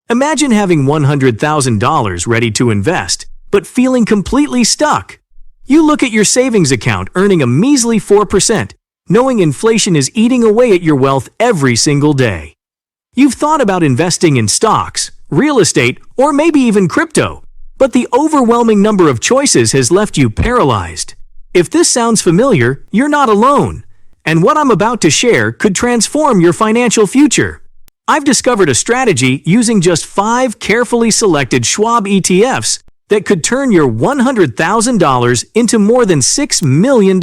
Imagine having $100,000 ready to invest, but feeling completely stuck. You look at your savings account earning a measly 4%, knowing inflation is eating away at your wealth every single day. You've thought about investing in stocks, real estate, or maybe even crypto, but the overwhelming number of choices has left you paralyzed. If this sounds familiar, you're not alone, and what I'm about to share could transform your financial future. I've discovered a strategy using just 5 carefully selected Schwab ETFs that could turn your $100,000 into more than $6 million.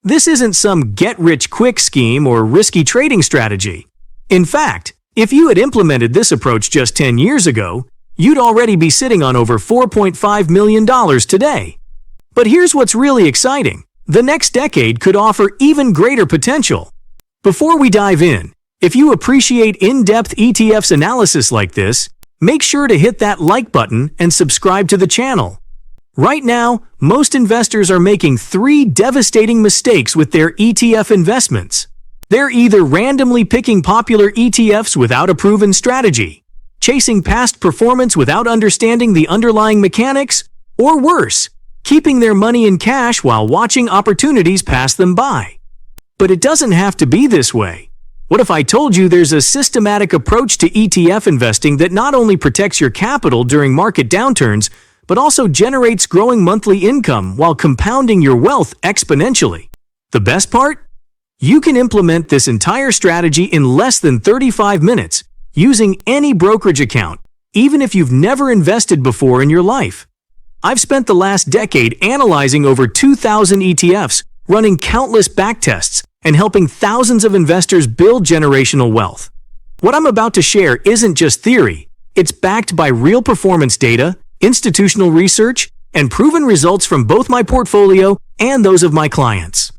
This isn't some get-rich-quick scheme or risky trading strategy. In fact, if you had implemented this approach just 10 years ago, you'd already be sitting on over $4.5 million today. But here's what's really exciting. The next decade could offer even greater potential. Before we dive in, if you appreciate in-depth ETFs analysis like this, make sure to hit that like button and subscribe to the channel. Right now, most investors are making 3 devastating mistakes with their ETF investments. They're either randomly picking popular ETFs without a proven strategy, chasing past performance without understanding the underlying mechanics, or worse, keeping their money in cash while watching opportunities pass them by. But it doesn't have to be this way. What if I told you there's a systematic approach to ETF investing that not only protects your capital during market downturns, but also generates growing monthly income while compounding your wealth exponentially? The best part? You can implement this entire strategy in less than 35 minutes using any brokerage account, even if you've never invested before in your life. I've spent the last decade analyzing over 2,000 ETFs, running countless backtests, and helping thousands of investors build generational wealth. What I'm about to share isn't just theory. It's backed by real performance data, institutional research, and proven results from both my portfolio and those of my clients.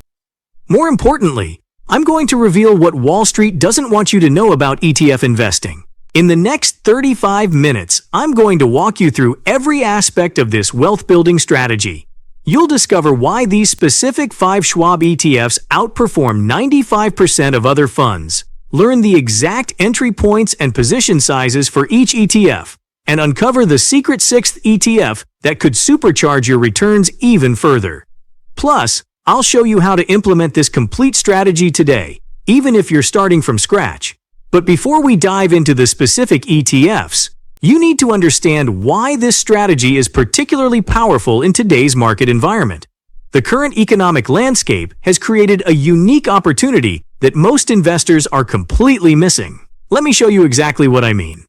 More importantly, I'm going to reveal what Wall Street doesn't want you to know about ETF investing. In the next 35 minutes, I'm going to walk you through every aspect of this wealth-building strategy. You'll discover why these specific 5 Schwab ETFs outperform 95% of other funds, learn the exact entry points and position sizes for each ETF, and uncover the secret 6th ETF that could supercharge your returns even further. Plus, I'll show you how to implement this complete strategy today, even if you're starting from scratch. But before we dive into the specific ETFs, you need to understand why this strategy is particularly powerful in today's market environment. The current economic landscape has created a unique opportunity that most investors are completely missing. Let me show you exactly what I mean.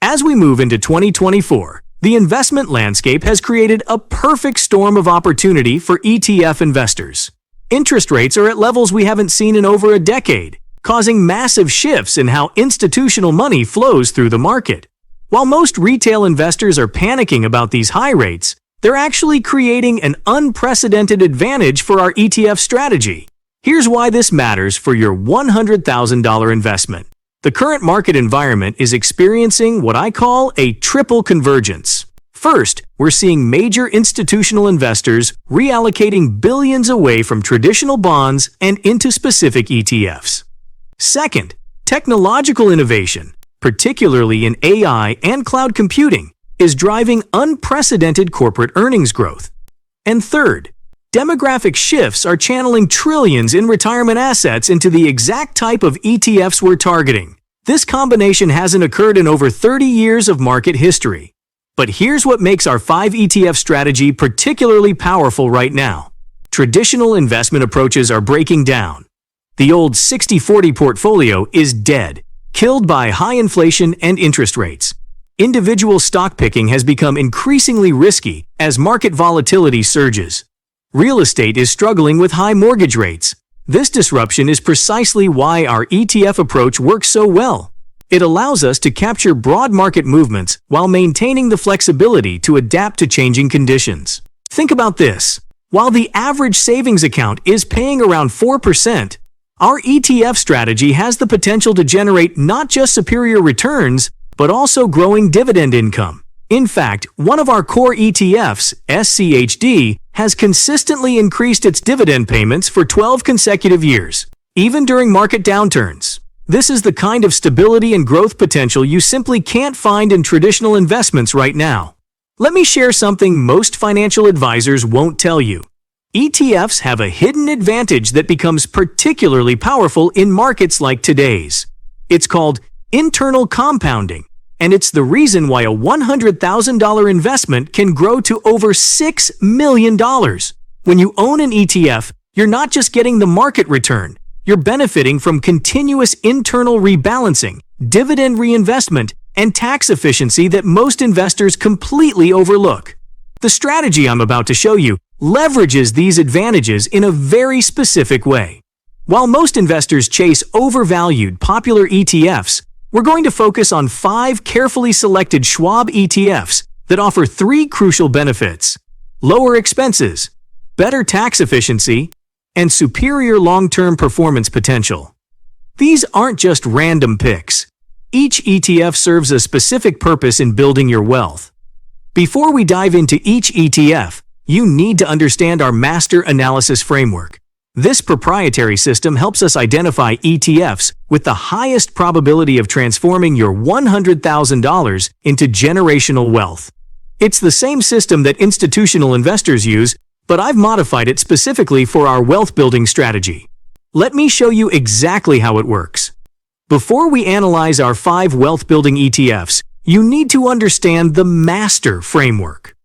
As we move into 2024, the investment landscape has created a perfect storm of opportunity for ETF investors. Interest rates are at levels we haven't seen in over a decade, causing massive shifts in how institutional money flows through the market. While most retail investors are panicking about these high rates, they're actually creating an unprecedented advantage for our ETF strategy. Here's why this matters for your $100,000 investment. The current market environment is experiencing what I call a triple convergence. First, we're seeing major institutional investors reallocating billions away from traditional bonds and into specific ETFs. Second, technological innovation, particularly in AI and cloud computing, is driving unprecedented corporate earnings growth. And third, demographic shifts are channeling trillions in retirement assets into the exact type of ETFs we're targeting. This combination hasn't occurred in over 30 years of market history. But here's what makes our 5 ETF strategy particularly powerful right now. Traditional investment approaches are breaking down. The old 60-40 portfolio is dead, killed by high inflation and interest rates. Individual stock picking has become increasingly risky as market volatility surges. Real estate is struggling with high mortgage rates. This disruption is precisely why our ETF approach works so well. It allows us to capture broad market movements while maintaining the flexibility to adapt to changing conditions. Think about this. While the average savings account is paying around 4%, our ETF strategy has the potential to generate not just superior returns, but also growing dividend income. In fact, one of our core ETFs, SCHD, has consistently increased its dividend payments for 12 consecutive years, even during market downturns. This is the kind of stability and growth potential you simply can't find in traditional investments right now. Let me share something most financial advisors won't tell you. ETFs have a hidden advantage that becomes particularly powerful in markets like today's. It's called internal compounding, and it's the reason why a $100,000 investment can grow to over $6 million. When you own an ETF, you're not just getting the market return, you're benefiting from continuous internal rebalancing, dividend reinvestment, and tax efficiency that most investors completely overlook. The strategy I'm about to show you leverages these advantages in a very specific way. While most investors chase overvalued popular ETFs, we're going to focus on 5 carefully selected Schwab ETFs that offer 3 crucial benefits: lower expenses, better tax efficiency, and superior long-term performance potential. These aren't just random picks. Each ETF serves a specific purpose in building your wealth. Before we dive into each ETF, you need to understand our master analysis framework. This proprietary system helps us identify ETFs with the highest probability of transforming your $100,000 into generational wealth. It's the same system that institutional investors use, but I've modified it specifically for our wealth-building strategy. Let me show you exactly how it works. Before we analyze our 5 wealth-building ETFs, you need to understand the master framework,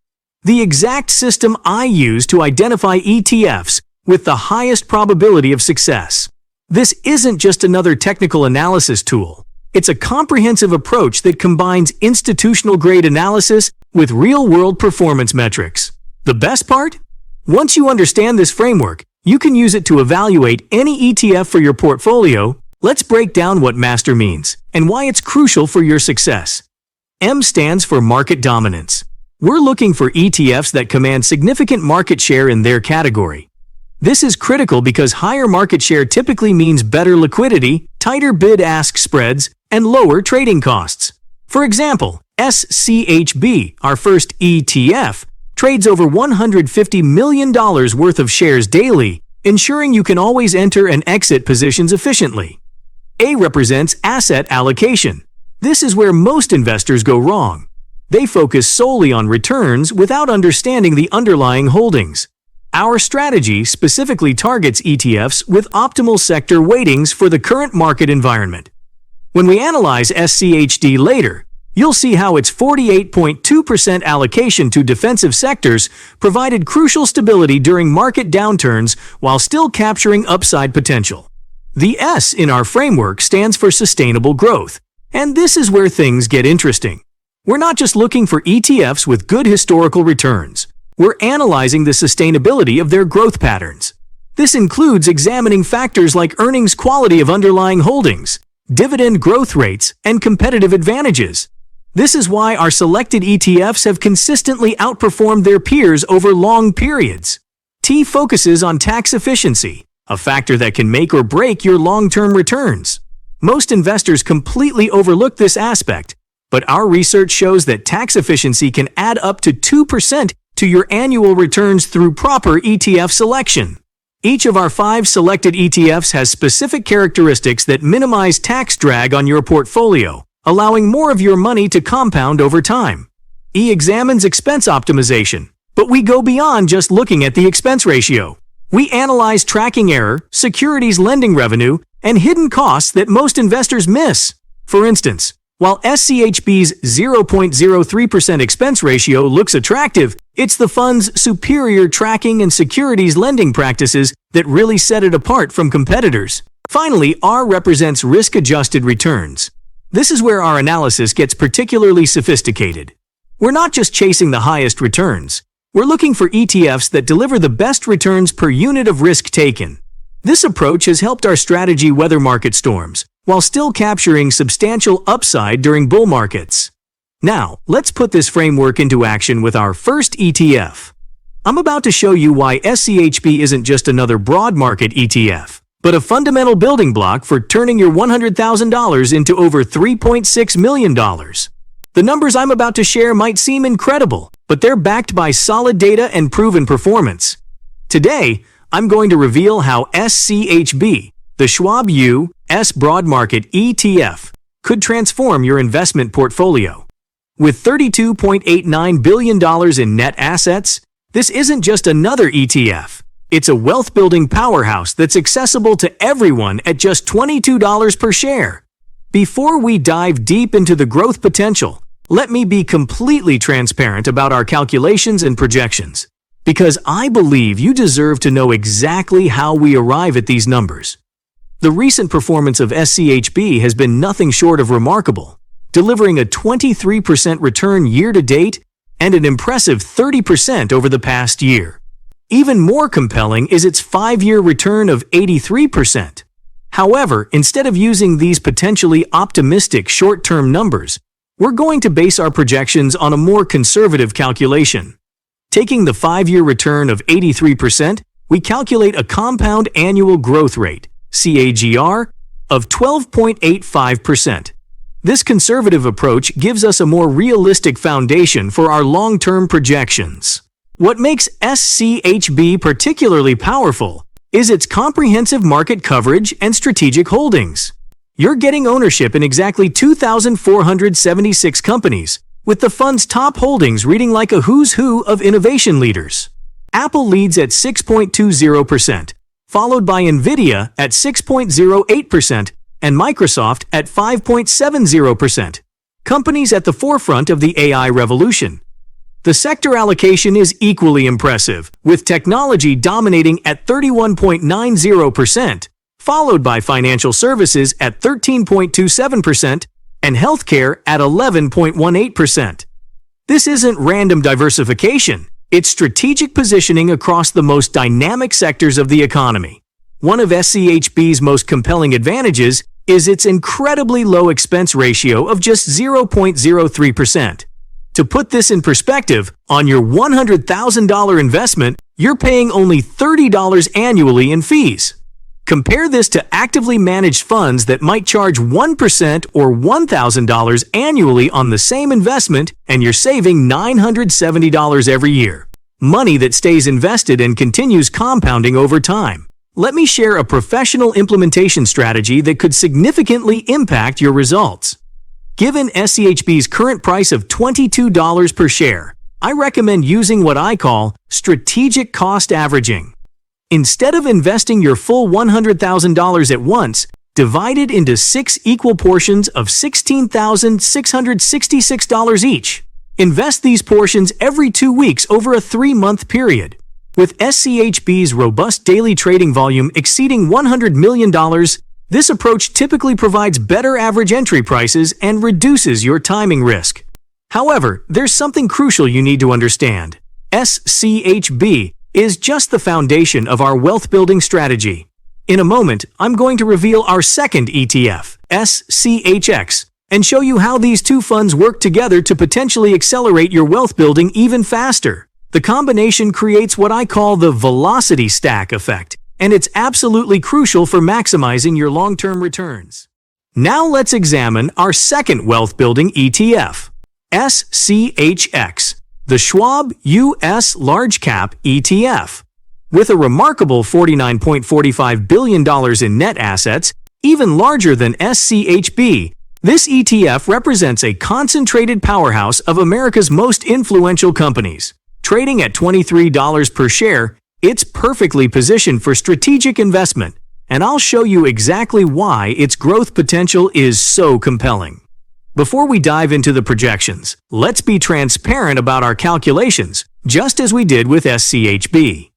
the exact system I use to identify ETFs with the highest probability of success. This isn't just another technical analysis tool. It's a comprehensive approach that combines institutional-grade analysis with real-world performance metrics. The best part? Once you understand this framework, you can use it to evaluate any ETF for your portfolio. Let's break down what master means and why it's crucial for your success. M stands for market dominance. We're looking for ETFs that command significant market share in their category. This is critical because higher market share typically means better liquidity, tighter bid-ask spreads, and lower trading costs. For example, SCHB, our first ETF, trades over $150 million worth of shares daily, ensuring you can always enter and exit positions efficiently. A represents asset allocation. This is where most investors go wrong. They focus solely on returns without understanding the underlying holdings. Our strategy specifically targets ETFs with optimal sector weightings for the current market environment. When we analyze SCHD later, you'll see how its 48.2% allocation to defensive sectors provided crucial stability during market downturns while still capturing upside potential. The S in our framework stands for sustainable growth, and this is where things get interesting. We're not just looking for ETFs with good historical returns. We're analyzing the sustainability of their growth patterns. This includes examining factors like earnings quality of underlying holdings, dividend growth rates, and competitive advantages. This is why our selected ETFs have consistently outperformed their peers over long periods. T focuses on tax efficiency, a factor that can make or break your long-term returns. Most investors completely overlook this aspect, but our research shows that tax efficiency can add up to 2% to your annual returns through proper ETF selection. Each of our 5 selected ETFs has specific characteristics that minimize tax drag on your portfolio, allowing more of your money to compound over time. E examines expense optimization, but we go beyond just looking at the expense ratio. We analyze tracking error, securities lending revenue, and hidden costs that most investors miss. For instance, while SCHB's 0.03% expense ratio looks attractive, it's the fund's superior tracking and securities lending practices that really set it apart from competitors. Finally, R represents risk-adjusted returns. This is where our analysis gets particularly sophisticated. We're not just chasing the highest returns. We're looking for ETFs that deliver the best returns per unit of risk taken. This approach has helped our strategy weather market storms, while still capturing substantial upside during bull markets. Now, let's put this framework into action with our first ETF. I'm about to show you why SCHB isn't just another broad market ETF, but a fundamental building block for turning your $100,000 into over $3.6 million. The numbers I'm about to share might seem incredible, but they're backed by solid data and proven performance. Today, I'm going to reveal how SCHB, the Schwab U S Broad Market ETF could transform your investment portfolio. With $32.89 billion in net assets, this isn't just another ETF. It's a wealth-building powerhouse that's accessible to everyone at just $22 per share. Before we dive deep into the growth potential, let me be completely transparent about our calculations and projections, because I believe you deserve to know exactly how we arrive at these numbers. The recent performance of SCHB has been nothing short of remarkable, delivering a 23% return year-to-date and an impressive 30% over the past year. Even more compelling is its 5-year return of 83%. However, instead of using these potentially optimistic short-term numbers, we're going to base our projections on a more conservative calculation. Taking the 5-year return of 83%, we calculate a compound annual growth rate, CAGR, of 12.85%. This conservative approach gives us a more realistic foundation for our long-term projections. What makes SCHB particularly powerful is its comprehensive market coverage and strategic holdings. You're getting ownership in exactly 2,476 companies, with the fund's top holdings reading like a who's who of innovation leaders. Apple leads at 6.20%, followed by Nvidia at 6.08% and Microsoft at 5.70%. Companies at the forefront of the AI revolution. The sector allocation is equally impressive, with technology dominating at 31.90%, followed by financial services at 13.27% and healthcare at 11.18%. This isn't random diversification, it's strategic positioning across the most dynamic sectors of the economy. One of SCHB's most compelling advantages is its incredibly low expense ratio of just 0.03%. To put this in perspective, on your $100,000 investment, you're paying only $30 annually in fees. Compare this to actively managed funds that might charge 1% or $1,000 annually on the same investment, and you're saving $970 every year. Money that stays invested and continues compounding over time. Let me share a professional implementation strategy that could significantly impact your results. Given SCHB's current price of $22 per share, I recommend using what I call strategic cost averaging. Instead of investing your full $100,000 at once, divide it into 6 equal portions of $16,666 each. Invest these portions every 2 weeks over a 3-month period. With SCHB's robust daily trading volume exceeding $100 million, this approach typically provides better average entry prices and reduces your timing risk. However, there's something crucial you need to understand. SCHB is just the foundation of our wealth-building strategy. In a moment, I'm going to reveal our second ETF, SCHX, and show you how these two funds work together to potentially accelerate your wealth building even faster. The combination creates what I call the velocity stack effect, and it's absolutely crucial for maximizing your long-term returns. Now let's examine our second wealth-building ETF, SCHX, the Schwab US Large Cap ETF. With a remarkable $49.45 billion in net assets, even larger than SCHB, this ETF represents a concentrated powerhouse of America's most influential companies. Trading at $23 per share, it's perfectly positioned for strategic investment, and I'll show you exactly why its growth potential is so compelling. Before we dive into the projections, let's be transparent about our calculations, just as we did with SCHB.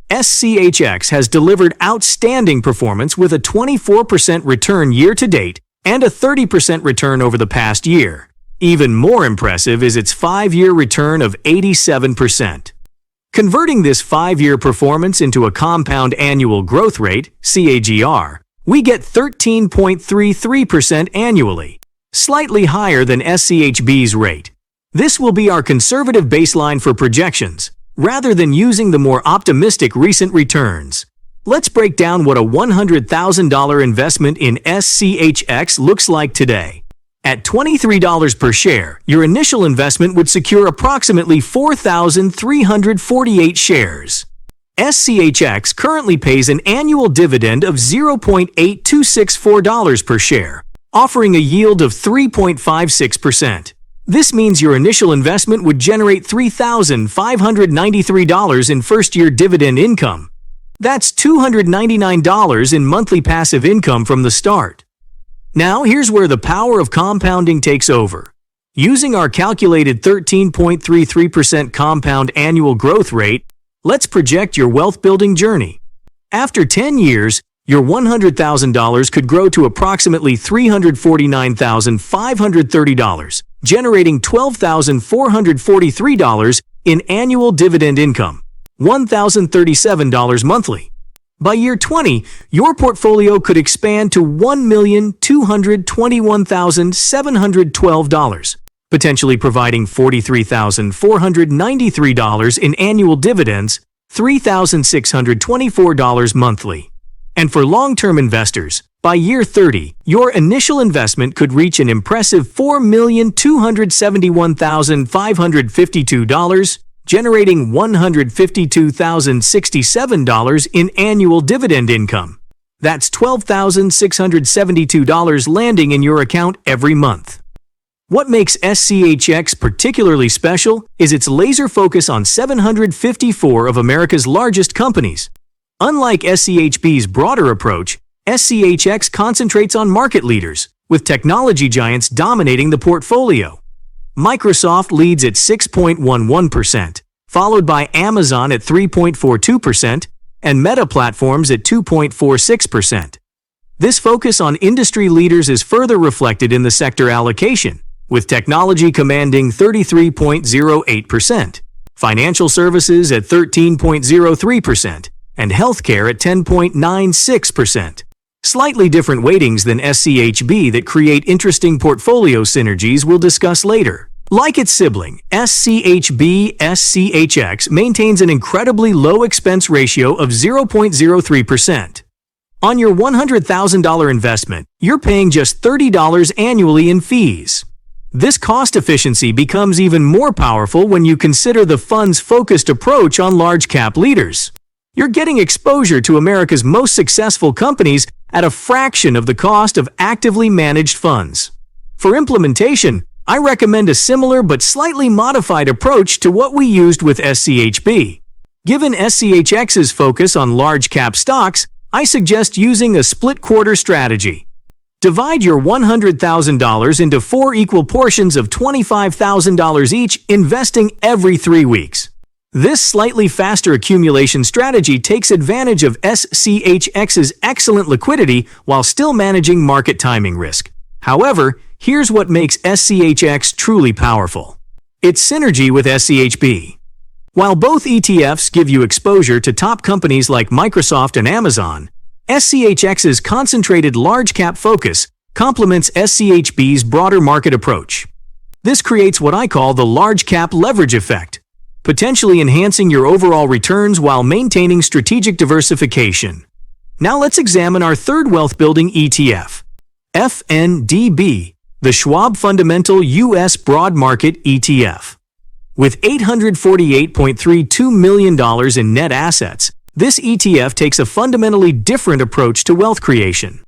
SCHX has delivered outstanding performance with a 24% return year-to-date and a 30% return over the past year. Even more impressive is its 5-year return of 87%. Converting this 5-year performance into a compound annual growth rate, CAGR, we get 13.33% annually, slightly higher than SCHB's rate. This will be our conservative baseline for projections, rather than using the more optimistic recent returns. Let's break down what a $100,000 investment in SCHX looks like today. At $23 per share, your initial investment would secure approximately 4,348 shares. SCHX currently pays an annual dividend of $0.8264 per share, offering a yield of 3.56%. This means your initial investment would generate $3,593 in first-year dividend income. That's $299 in monthly passive income from the start. Now, here's where the power of compounding takes over. Using our calculated 13.33% compound annual growth rate, let's project your wealth-building journey. After 10 years, your $100,000 could grow to approximately $349,530, generating $12,443 in annual dividend income, $1,037 monthly. By year 20, your portfolio could expand to $1,221,712, potentially providing $43,493 in annual dividends, $3,624 monthly. And for long-term investors, by year 30, your initial investment could reach an impressive $4,271,552, generating $152,067 in annual dividend income. That's $12,672 landing in your account every month. What makes SCHX particularly special is its laser focus on 754 of America's largest companies. Unlike SCHB's broader approach, SCHX concentrates on market leaders, with technology giants dominating the portfolio. Microsoft leads at 6.11%, followed by Amazon at 3.42% and Meta Platforms at 2.46%. This focus on industry leaders is further reflected in the sector allocation, with technology commanding 33.08%, financial services at 13.03%, and healthcare at 10.96%. Slightly different weightings than SCHB that create interesting portfolio synergies we'll discuss later. Like its sibling, SCHX maintains an incredibly low expense ratio of 0.03%. On your $100,000 investment, you're paying just $30 annually in fees. This cost efficiency becomes even more powerful when you consider the fund's focused approach on large-cap leaders. You're getting exposure to America's most successful companies at a fraction of the cost of actively managed funds. For implementation, I recommend a similar but slightly modified approach to what we used with SCHB. Given SCHX's focus on large-cap stocks, I suggest using a split-quarter strategy. Divide your $100,000 into 4 equal portions of $25,000 each, investing every 3 weeks. This slightly faster accumulation strategy takes advantage of SCHX's excellent liquidity while still managing market timing risk. However, here's what makes SCHX truly powerful: its synergy with SCHB. While both ETFs give you exposure to top companies like Microsoft and Amazon, SCHX's concentrated large-cap focus complements SCHB's broader market approach. This creates what I call the large-cap leverage effect, potentially enhancing your overall returns while maintaining strategic diversification. Now let's examine our third wealth-building ETF, FNDB, the Schwab Fundamental U.S. Broad Market ETF. With $848.32 million in net assets, this ETF takes a fundamentally different approach to wealth creation.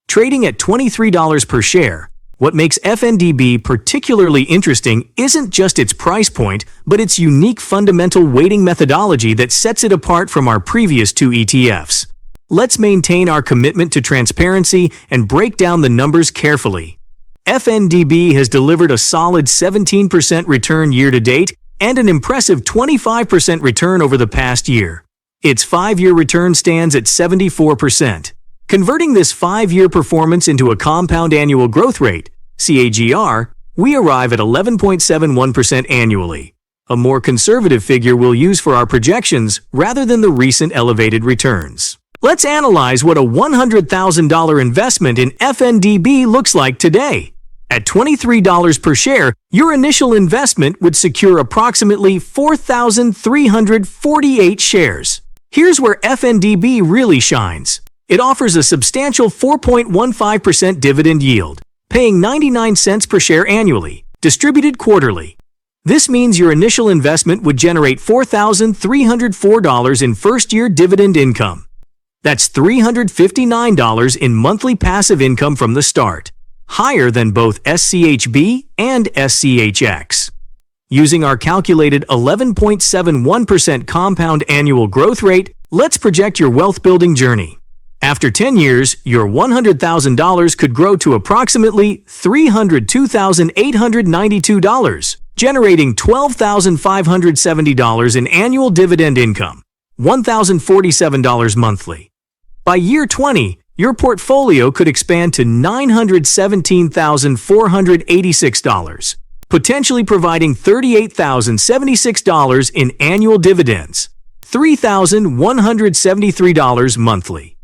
Trading at $23 per share, what makes FNDB particularly interesting isn't just its price point, but its unique fundamental weighting methodology that sets it apart from our previous 2 ETFs. Let's maintain our commitment to transparency and break down the numbers carefully. FNDB has delivered a solid 17% return year-to-date and an impressive 25% return over the past year. Its 5-year return stands at 74%. Converting this 5-year performance into a compound annual growth rate, CAGR, we arrive at 11.71% annually, a more conservative figure we'll use for our projections rather than the recent elevated returns. Let's analyze what a $100,000 investment in FNDB looks like today. At $23 per share, your initial investment would secure approximately 4,348 shares. Here's where FNDB really shines. It offers a substantial 4.15% dividend yield, paying 99 cents per share annually, distributed quarterly. This means your initial investment would generate $4,304 in first-year dividend income. That's $359 in monthly passive income from the start, higher than both SCHB and SCHX. Using our calculated 11.71% compound annual growth rate, let's project your wealth-building journey. After 10 years, your $100,000 could grow to approximately $302,892, generating $12,570 in annual dividend income, $1,047 monthly. By year 20, your portfolio could expand to $917,486, potentially providing $38,076 in annual dividends, $3,173 monthly.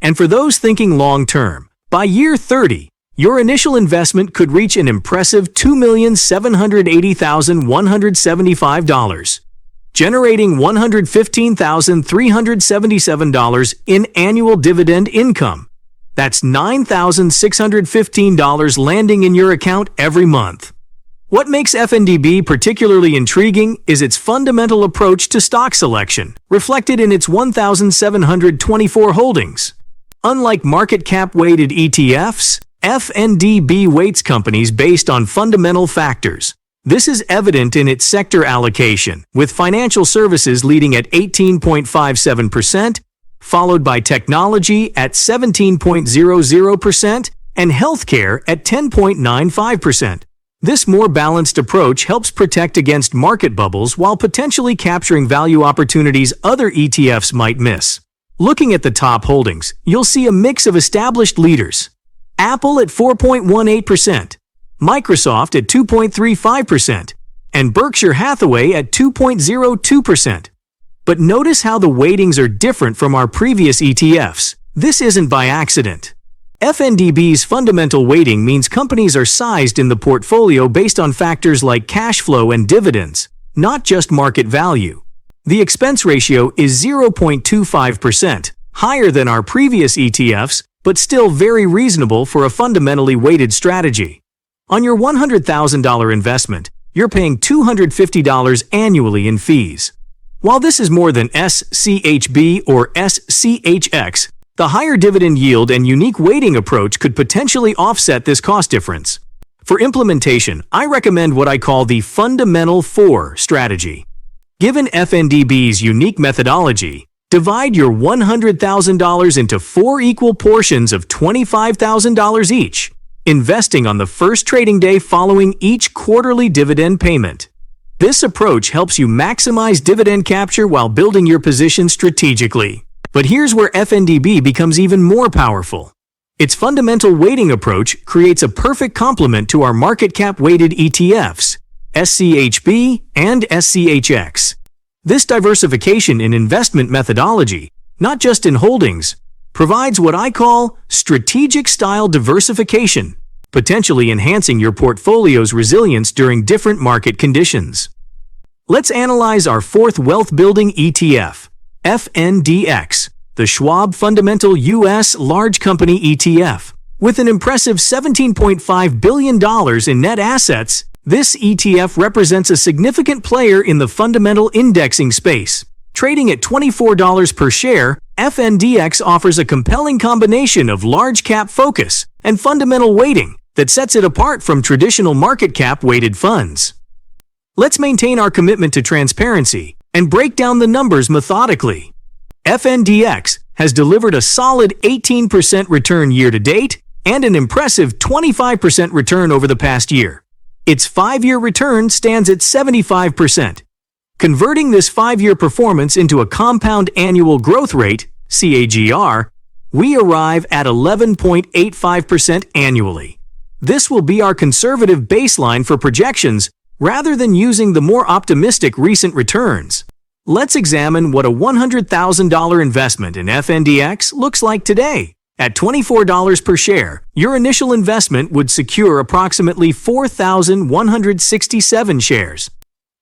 And for those thinking long-term, by year 30, your initial investment could reach an impressive $2,780,175, generating $115,377 in annual dividend income. That's $9,615 landing in your account every month. What makes FNDB particularly intriguing is its fundamental approach to stock selection, reflected in its 1,724 holdings. Unlike market cap-weighted ETFs, FNDB weights companies based on fundamental factors. This is evident in its sector allocation, with financial services leading at 18.57%, followed by technology at 17.00% and healthcare at 10.95%. This more balanced approach helps protect against market bubbles while potentially capturing value opportunities other ETFs might miss. Looking at the top holdings, you'll see a mix of established leaders. Apple at 4.18%, Microsoft at 2.35%, and Berkshire Hathaway at 2.02%. But notice how the weightings are different from our previous ETFs. This isn't by accident. FNDB's fundamental weighting means companies are sized in the portfolio based on factors like cash flow and dividends, not just market value. The expense ratio is 0.25%, higher than our previous ETFs, but still very reasonable for a fundamentally weighted strategy. On your $100,000 investment, you're paying $250 annually in fees. While this is more than SCHB or SCHX, the higher dividend yield and unique weighting approach could potentially offset this cost difference. For implementation, I recommend what I call the Fundamental 4 strategy. Given FNDB's unique methodology, divide your $100,000 into 4 equal portions of $25,000 each, investing on the first trading day following each quarterly dividend payment. This approach helps you maximize dividend capture while building your position strategically. But here's where FNDB becomes even more powerful. Its fundamental weighting approach creates a perfect complement to our market cap weighted ETFs, SCHB and SCHX. This diversification in investment methodology, not just in holdings, provides what I call strategic style diversification, potentially enhancing your portfolio's resilience during different market conditions. Let's analyze our fourth wealth-building ETF, FNDX, the Schwab Fundamental U.S. Large Company ETF. With an impressive $17.5 billion in net assets, this ETF represents a significant player in the fundamental indexing space. Trading at $24 per share, FNDX offers a compelling combination of large cap focus and fundamental weighting that sets it apart from traditional market cap weighted funds. Let's maintain our commitment to transparency and break down the numbers methodically. FNDX has delivered a solid 18% return year to date and an impressive 25% return over the past year. Its 5-year return stands at 75%. Converting this 5-year performance into a compound annual growth rate, CAGR, we arrive at 11.85% annually. This will be our conservative baseline for projections rather than using the more optimistic recent returns. Let's examine what a $100,000 investment in FNDX looks like today. At $24 per share, your initial investment would secure approximately 4,167 shares.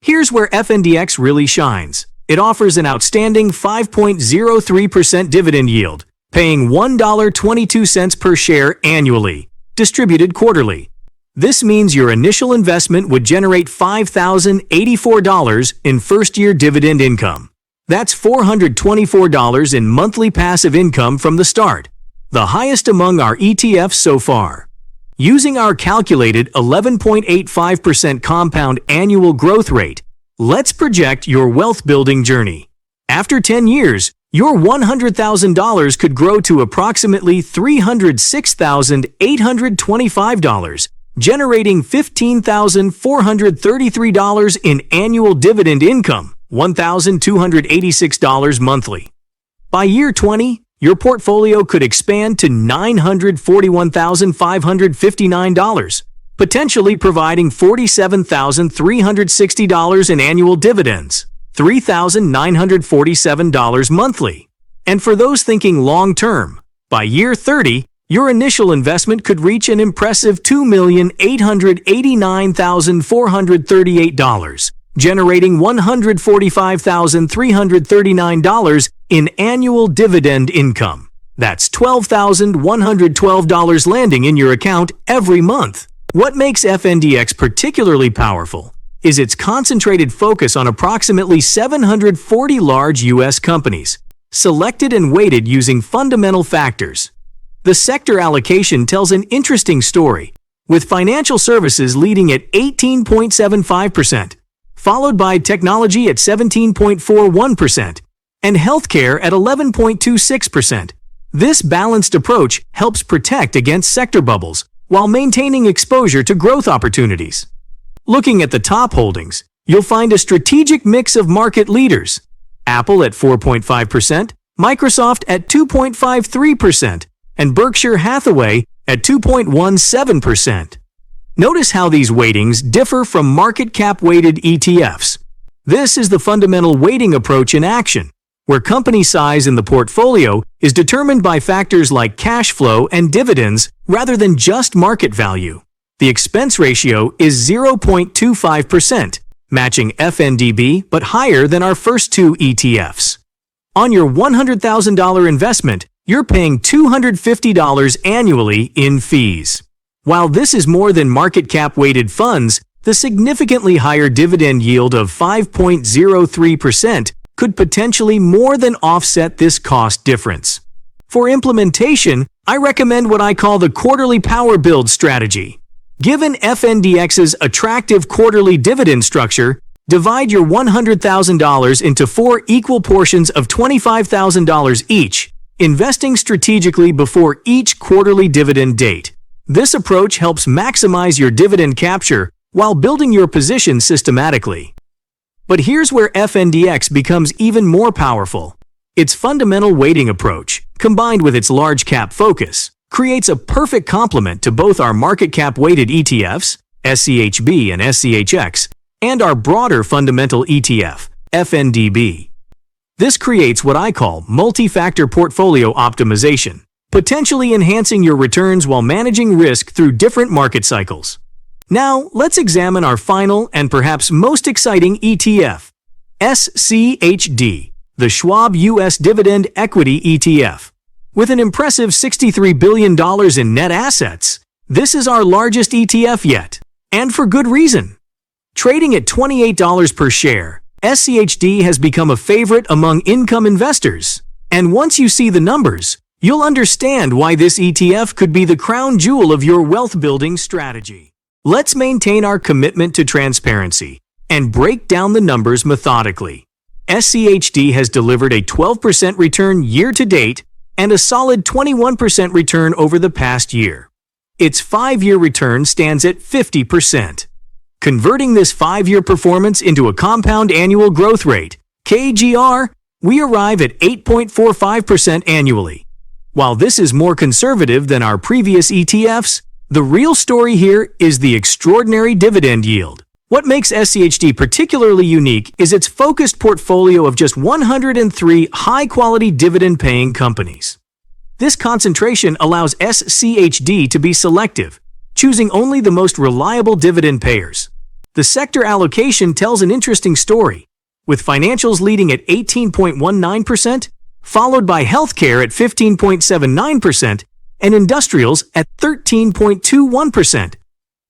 Here's where FNDX really shines. It offers an outstanding 5.03% dividend yield, paying $1.22 per share annually, distributed quarterly. This means your initial investment would generate $5,084 in first-year dividend income. That's $424 in monthly passive income from the start, the highest among our ETFs so far. Using our calculated 11.85% compound annual growth rate, let's project your wealth-building journey. After 10 years, your $100,000 could grow to approximately $306,825, generating $15,433 in annual dividend income, $1,286 monthly. By year 20, your portfolio could expand to $941,559, potentially providing $47,360 in annual dividends, $3,947 monthly. And for those thinking long-term, by year 30, your initial investment could reach an impressive $2,889,438, generating $145,339 in annual dividend income. That's $12,112 landing in your account every month. What makes FNDX particularly powerful is its concentrated focus on approximately 740 large U.S. companies, selected and weighted using fundamental factors. The sector allocation tells an interesting story, with financial services leading at 18.75%, followed by technology at 17.41%, and healthcare at 11.26%. This balanced approach helps protect against sector bubbles while maintaining exposure to growth opportunities. Looking at the top holdings, you'll find a strategic mix of market leaders: Apple at 4.5%, Microsoft at 2.53%, and Berkshire Hathaway at 2.17%. Notice how these weightings differ from market cap-weighted ETFs. This is the fundamental weighting approach in action, where company size in the portfolio is determined by factors like cash flow and dividends rather than just market value. The expense ratio is 0.25%, matching FNDB but higher than our first two ETFs. On your $100,000 investment, you're paying $250 annually in fees. While this is more than market cap-weighted funds, the significantly higher dividend yield of 5.03% could potentially more than offset this cost difference. For implementation, I recommend what I call the quarterly power build strategy. Given FNDX's attractive quarterly dividend structure, divide your $100,000 into 4 equal portions of $25,000 each, investing strategically before each quarterly dividend date. This approach helps maximize your dividend capture while building your position systematically. But here's where FNDX becomes even more powerful. Its fundamental weighting approach, combined with its large cap focus, creates a perfect complement to both our market cap weighted ETFs, SCHB and SCHX, and our broader fundamental ETF, FNDB. This creates what I call multi-factor portfolio optimization, potentially enhancing your returns while managing risk through different market cycles. Now, let's examine our final and perhaps most exciting ETF, SCHD, the Schwab U.S. Dividend Equity ETF. With an impressive $63 billion in net assets, this is our largest ETF yet, and for good reason. Trading at $28 per share, SCHD has become a favorite among income investors. And once you see the numbers, you'll understand why this ETF could be the crown jewel of your wealth-building strategy. Let's maintain our commitment to transparency and break down the numbers methodically. SCHD has delivered a 12% return year-to-date and a solid 21% return over the past year. Its 5-year return stands at 50%. Converting this 5-year performance into a compound annual growth rate, KGR, we arrive at 8.45% annually. While this is more conservative than our previous ETFs, the real story here is the extraordinary dividend yield. What makes SCHD particularly unique is its focused portfolio of just 103 high-quality dividend-paying companies. This concentration allows SCHD to be selective, choosing only the most reliable dividend payers. The sector allocation tells an interesting story, with financials leading at 18.19%, followed by healthcare at 15.79%, and industrials at 13.21%.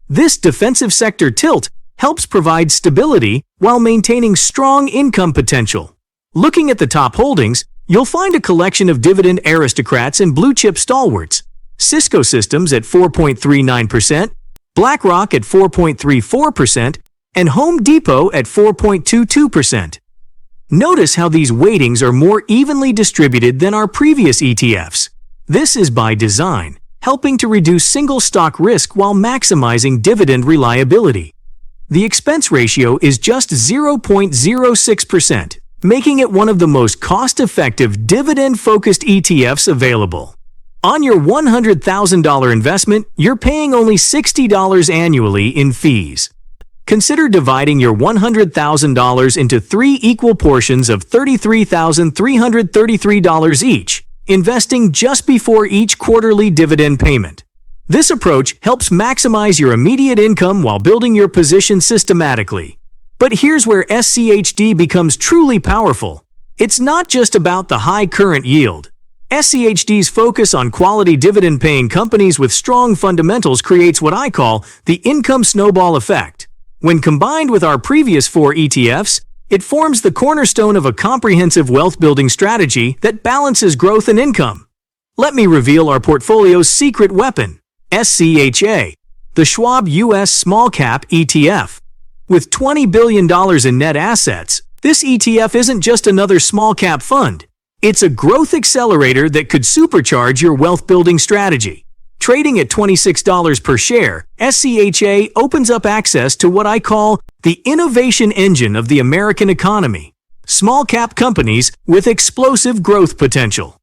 This defensive sector tilt helps provide stability while maintaining strong income potential. Looking at the top holdings, you'll find a collection of dividend aristocrats and blue-chip stalwarts. Cisco Systems at 4.39%, BlackRock at 4.34%, and Home Depot at 4.22%. Notice how these weightings are more evenly distributed than our previous ETFs. This is by design, helping to reduce single-stock risk while maximizing dividend reliability. The expense ratio is just 0.06%, making it one of the most cost-effective dividend-focused ETFs available. On your $100,000 investment, you're paying only $60 annually in fees. Consider dividing your $100,000 into 3 equal portions of $33,333 each, investing just before each quarterly dividend payment. This approach helps maximize your immediate income while building your position systematically. But here's where SCHD becomes truly powerful. It's not just about the high current yield. SCHD's focus on quality dividend-paying companies with strong fundamentals creates what I call the income snowball effect. When combined with our previous 4 ETFs, it forms the cornerstone of a comprehensive wealth-building strategy that balances growth and income. Let me reveal our portfolio's secret weapon, SCHA, the Schwab US Small Cap ETF. With $20 billion in net assets, this ETF isn't just another small-cap fund. It's a growth accelerator that could supercharge your wealth-building strategy. Trading at $26 per share, SCHA opens up access to what I call the innovation engine of the American economy. Small-cap companies with explosive growth potential.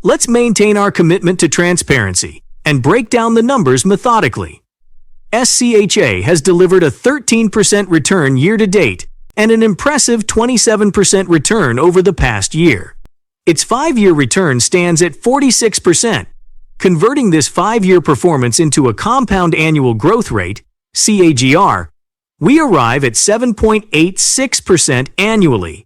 Let's maintain our commitment to transparency and break down the numbers methodically. SCHA has delivered a 13% return year-to-date and an impressive 27% return over the past year. Its 5-year return stands at 46%. Converting this 5-year performance into a compound annual growth rate, CAGR, we arrive at 7.86% annually.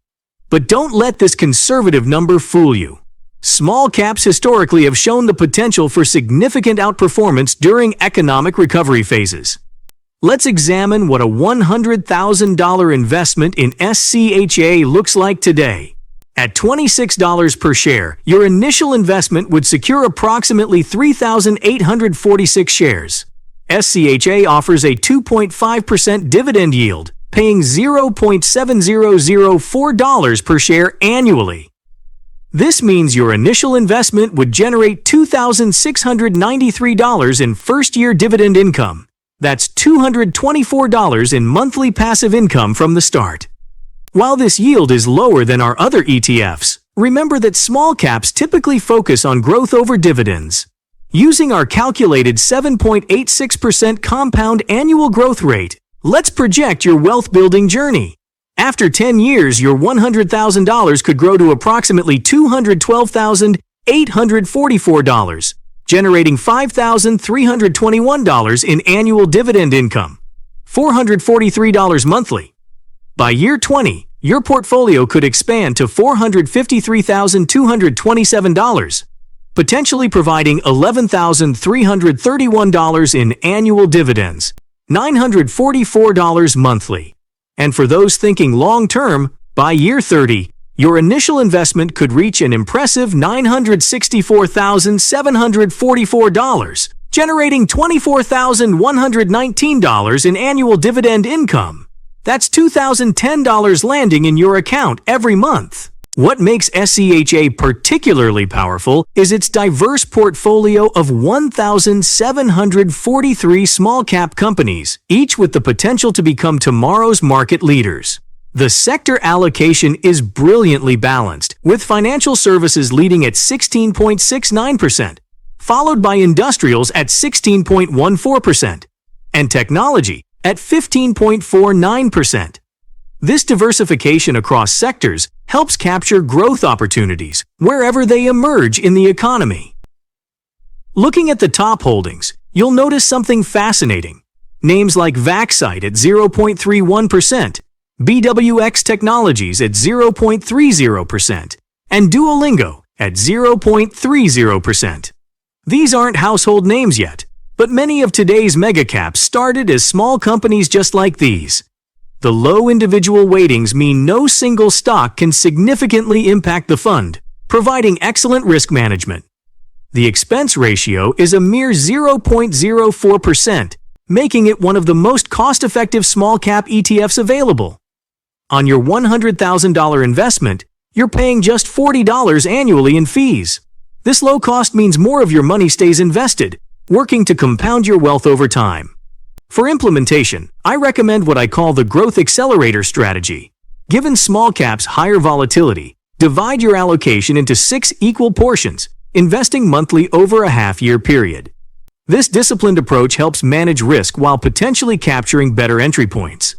But don't let this conservative number fool you. Small caps historically have shown the potential for significant outperformance during economic recovery phases. Let's examine what a $100,000 investment in SCHA looks like today. At $26 per share, your initial investment would secure approximately 3,846 shares. SCHA offers a 2.5% dividend yield, paying $0.7004 per share annually. This means your initial investment would generate $2,693 in first-year dividend income. That's $224 in monthly passive income from the start. While this yield is lower than our other ETFs, remember that small caps typically focus on growth over dividends. Using our calculated 7.86% compound annual growth rate, let's project your wealth-building journey. After 10 years, your $100,000 could grow to approximately $212,844, generating $5,321 in annual dividend income, $443 monthly. By year 20, your portfolio could expand to $453,227, potentially providing $11,331 in annual dividends, $944 monthly. And for those thinking long-term, by year 30, your initial investment could reach an impressive $964,744, generating $24,119 in annual dividend income. That's $2,010 landing in your account every month. What makes SCHA particularly powerful is its diverse portfolio of 1,743 small-cap companies, each with the potential to become tomorrow's market leaders. The sector allocation is brilliantly balanced, with financial services leading at 16.69%, followed by industrials at 16.14%, and technology at 15.49%. This diversification across sectors helps capture growth opportunities wherever they emerge in the economy. Looking at the top holdings, you'll notice something fascinating. Names like Vaxcyte at 0.31%, BWX Technologies at 0.30%, and Duolingo at 0.30%. These aren't household names yet, But many of today's megacaps started as small companies just like these. The low individual weightings mean no single stock can significantly impact the fund, providing excellent risk management. The expense ratio is a mere 0.04%, making it one of the most cost-effective small-cap ETFs available. On your $100,000 investment, you're paying just $40 annually in fees. This low cost means more of your money stays invested, working to compound your wealth over time. For implementation, I recommend what I call the growth accelerator strategy. Given small caps higher volatility, divide your allocation into 6 equal portions, investing monthly over a half-year period. This disciplined approach helps manage risk while potentially capturing better entry points.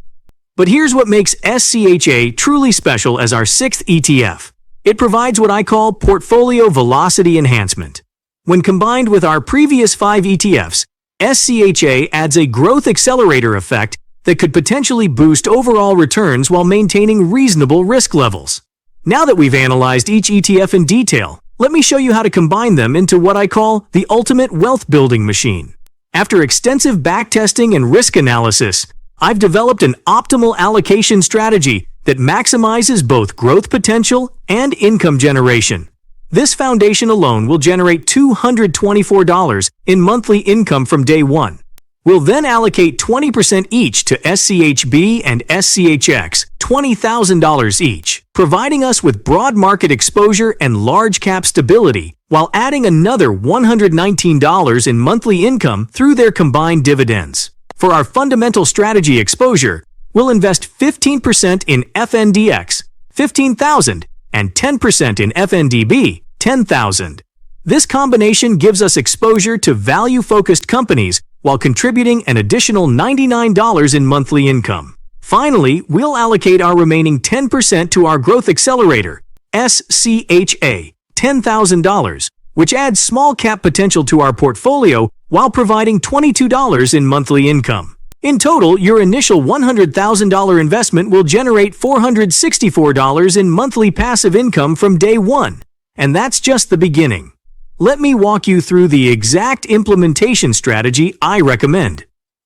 But here's what makes SCHA truly special as our 6th ETF. It provides what I call portfolio velocity enhancement. When combined with our previous 5 ETFs, SCHA adds a growth accelerator effect that could potentially boost overall returns while maintaining reasonable risk levels. Now that we've analyzed each ETF in detail, let me show you how to combine them into what I call the ultimate wealth-building machine. After extensive backtesting and risk analysis, I've developed an optimal allocation strategy that maximizes both growth potential and income generation. This foundation alone will generate $224 in monthly income from day one. We'll then allocate 20% each to SCHB and SCHX, $20,000 each, providing us with broad market exposure and large cap stability, while adding another $119 in monthly income through their combined dividends. For our fundamental strategy exposure, we'll invest 15% in FNDX, $15,000, and 10% in FNDB, $10,000. This combination gives us exposure to value-focused companies while contributing an additional $99 in monthly income. Finally, we'll allocate our remaining 10% to our growth accelerator, SCHA, $10,000, which adds small cap potential to our portfolio while providing $22 in monthly income. In total, your initial $100,000 investment will generate $464 in monthly passive income from day one. And that's just the beginning. Let me walk you through the exact implementation strategy I recommend.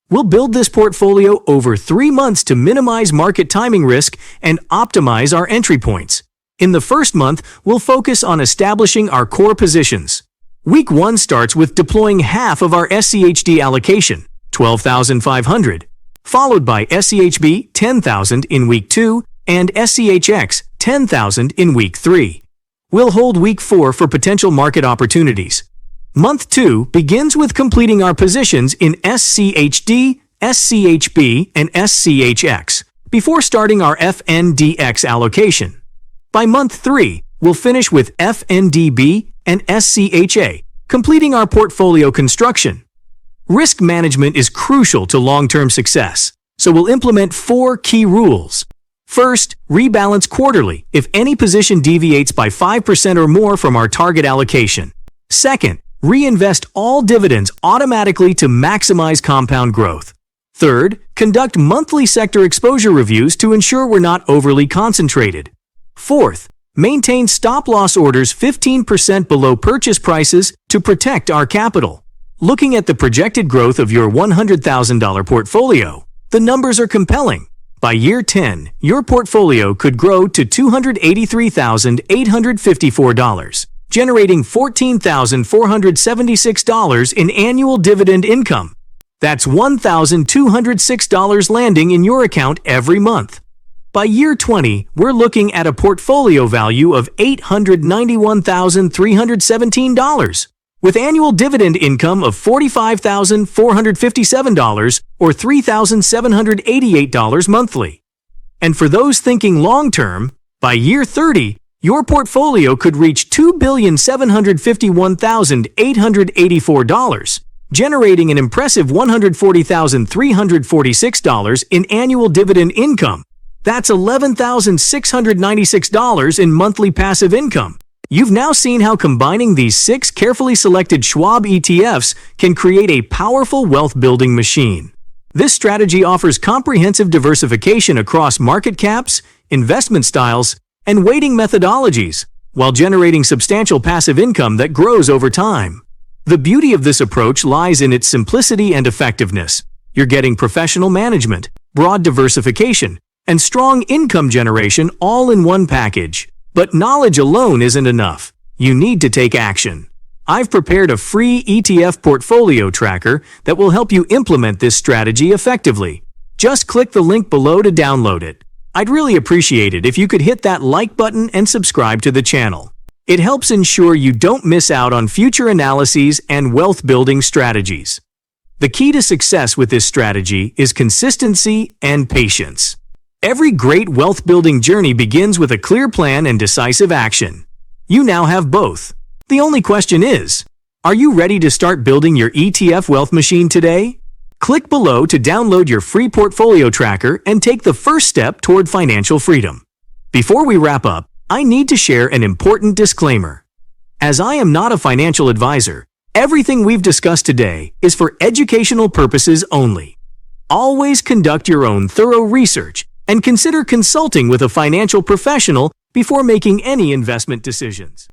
We'll build this portfolio over 3 months to minimize market timing risk and optimize our entry points. In the first month, we'll focus on establishing our core positions. Week 1 starts with deploying half of our SCHD allocation, $12,500, followed by SCHB, $10,000 in Week 2, and SCHX, $10,000 in Week 3. We'll hold Week 4 for potential market opportunities. Month 2 begins with completing our positions in SCHD, SCHB, and SCHX before starting our FNDX allocation. By month 3, we'll finish with FNDB and SCHA, completing our portfolio construction. Risk management is crucial to long-term success, so we'll implement 4 key rules. First, rebalance quarterly if any position deviates by 5% or more from our target allocation. Second, reinvest all dividends automatically to maximize compound growth. Third, conduct monthly sector exposure reviews to ensure we're not overly concentrated. Fourth, maintain stop-loss orders 15% below purchase prices to protect our capital. Looking at the projected growth of your $100,000 portfolio, the numbers are compelling. By year 10, your portfolio could grow to $283,854, generating $14,476 in annual dividend income. That's $1,206 landing in your account every month. By year 20, we're looking at a portfolio value of $891,317, with annual dividend income of $45,457 or $3,788 monthly. And for those thinking long-term, by year 30, your portfolio could reach $2,751,884, generating an impressive $140,346 in annual dividend income. That's $11,696 in monthly passive income. You've now seen how combining these 6 carefully selected Schwab ETFs can create a powerful wealth-building machine. This strategy offers comprehensive diversification across market caps, investment styles, and weighting methodologies, while generating substantial passive income that grows over time. The beauty of this approach lies in its simplicity and effectiveness. You're getting professional management, broad diversification, and strong income generation all in one package. But knowledge alone isn't enough. You need to take action. I've prepared a free ETF portfolio tracker that will help you implement this strategy effectively. Just click the link below to download it. I'd really appreciate it if you could hit that like button and subscribe to the channel. It helps ensure you don't miss out on future analyses and wealth-building strategies. The key to success with this strategy is consistency and patience. Every great wealth-building journey begins with a clear plan and decisive action. You now have both. The only question is, are you ready to start building your ETF wealth machine today? Click below to download your free portfolio tracker and take the first step toward financial freedom. Before we wrap up, I need to share an important disclaimer. As I am not a financial advisor, everything we've discussed today is for educational purposes only. Always conduct your own thorough research and consider consulting with a financial professional before making any investment decisions.